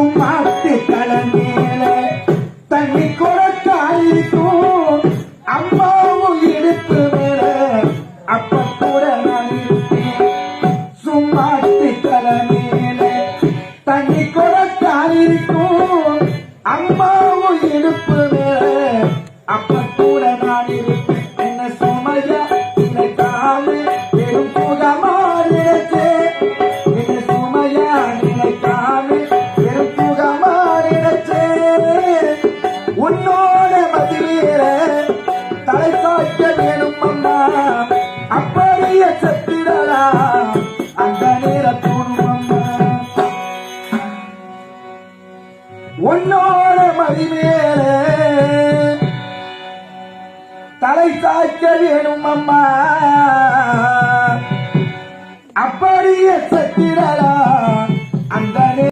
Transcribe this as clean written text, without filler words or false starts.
சும்மாத்து தலைமையில தண்ணி குறைக்காயிருக்கும் அம்மாவும் இடுப்பு மேல அப்ப கூட நான் இருப்பேன். சும்மாத்து தலைமையில தண்ணி குறைக்காயிருக்கும் அம்மாவும் இடுப்பு மேல அப்ப கூட நான் இருப்பேன். என்ன சுமையா நினைக்காம பெரும் புகமா நினைச்சே. என்ன சுமையா நினைக்காம பெரும் புகமா நினைச்சே. உன்னோட மதிவேற தலை சாய்க்க வேணும் அம்மா. அப்படியே செத்திடலா அந்த நேர தோணும் அம்மா. உன்னோட மதிவேற தலை சாய்க்க வேணும் அம்மா. அப்படியே செத்திடலா